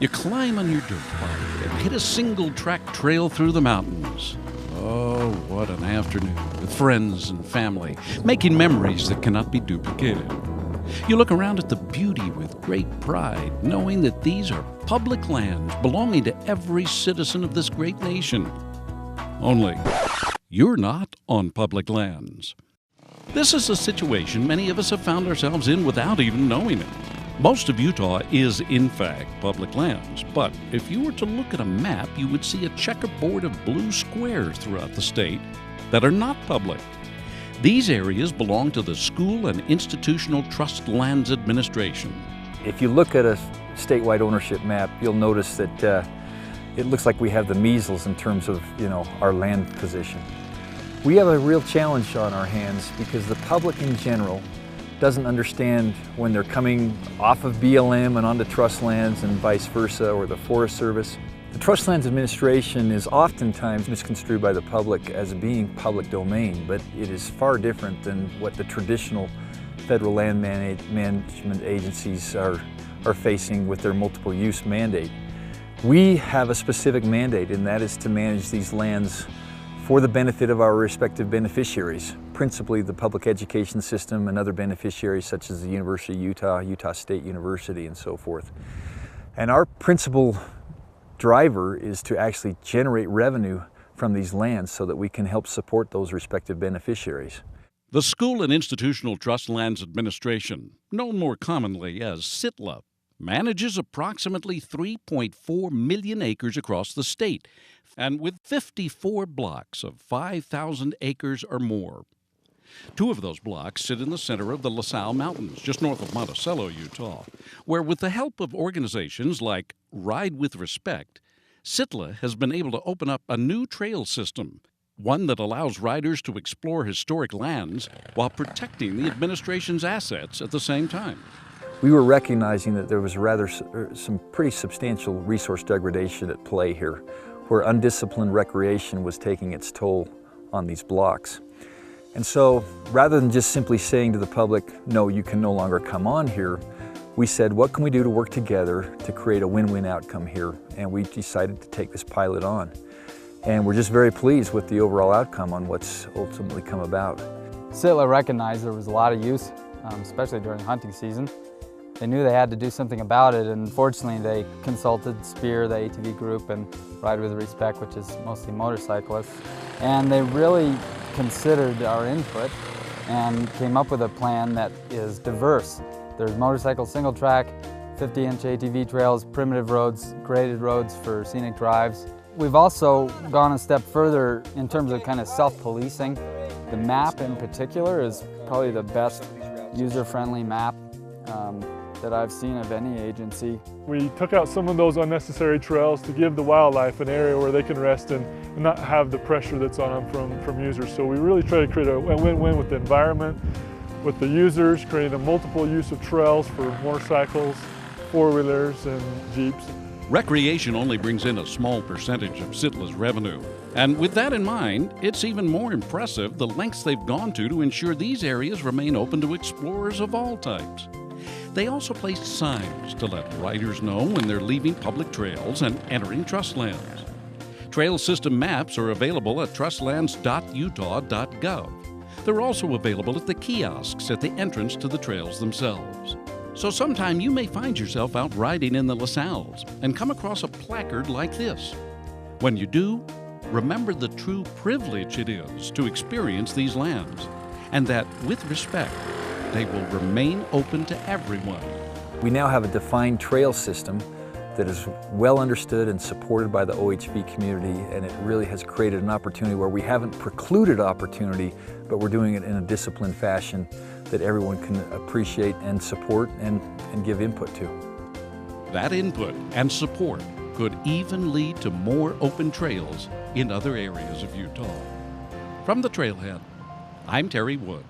You climb on your dirt bike and hit a single-track trail through the mountains. Oh, what an afternoon with friends and family, making memories that cannot be duplicated. You look around at the beauty with great pride, knowing that these are public lands belonging to every citizen of this great nation. Only, you're not on public lands. This is a situation many of us have found ourselves in without even knowing it. Most of Utah is, in fact, public lands, but if you were to look at a map, you would see a checkerboard of blue squares throughout the state that are not public. These areas belong to the School and Institutional Trust Lands Administration. If you look at a statewide ownership map, you'll notice that it looks like we have the measles in terms of, our land position. We have a real challenge on our hands because the public in general doesn't understand when they're coming off of BLM and onto trust lands and vice versa, or the Forest Service. The Trust Lands Administration is oftentimes misconstrued by the public as being public domain, but it is far different than what the traditional federal land management agencies are facing with their multiple use mandate. We have a specific mandate, and that is to manage these lands for the benefit of our respective beneficiaries, principally the public education system and other beneficiaries such as the University of Utah, Utah State University, and so forth. And our principal driver is to actually generate revenue from these lands so that we can help support those respective beneficiaries. The School and Institutional Trust Lands Administration, known more commonly as SITLA, manages approximately 3.4 million acres across the state, and with 54 blocks of 5,000 acres or more. 2 of those blocks sit in the center of the La Salle Mountains, just north of Monticello, Utah, where with the help of organizations like Ride with Respect, SITLA has been able to open up a new trail system, one that allows riders to explore historic lands while protecting the administration's assets at the same time. We were recognizing that there was some pretty substantial resource degradation at play here, where undisciplined recreation was taking its toll on these blocks. And so, rather than just simply saying to the public, no, you can no longer come on here, we said, what can we do to work together to create a win-win outcome here? And we decided to take this pilot on. And we're just very pleased with the overall outcome on what's ultimately come about. SITLA recognized there was a lot of use, especially during hunting season. They knew they had to do something about it, and fortunately they consulted SPEAR, the ATV group, and Ride with Respect, which is mostly motorcyclists. And they really considered our input and came up with a plan that is diverse. There's motorcycle single track, 50-inch ATV trails, primitive roads, graded roads for scenic drives. We've also gone a step further in terms of kind of self-policing. The map in particular is probably the best user-friendly map that I've seen of any agency. We took out some of those unnecessary trails to give the wildlife an area where they can rest and not have the pressure that's on them from users. So we really try to create a win-win with the environment, with the users, creating a multiple use of trails for motorcycles, four-wheelers, and Jeeps. Recreation only brings in a small percentage of SITLA's revenue. And with that in mind, it's even more impressive the lengths they've gone to ensure these areas remain open to explorers of all types. They also placed signs to let riders know when they're leaving public trails and entering trust lands. Trail system maps are available at trustlands.utah.gov. They're also available at the kiosks at the entrance to the trails themselves. So sometime you may find yourself out riding in the La Salles and come across a placard like this. When you do, remember the true privilege it is to experience these lands, and that with respect, they will remain open to everyone. We now have a defined trail system that is well understood and supported by the OHV community, and it really has created an opportunity where we haven't precluded opportunity, but we're doing it in a disciplined fashion that everyone can appreciate and support and give input to. That input and support could even lead to more open trails in other areas of Utah. From the Trailhead, I'm Terry Wood.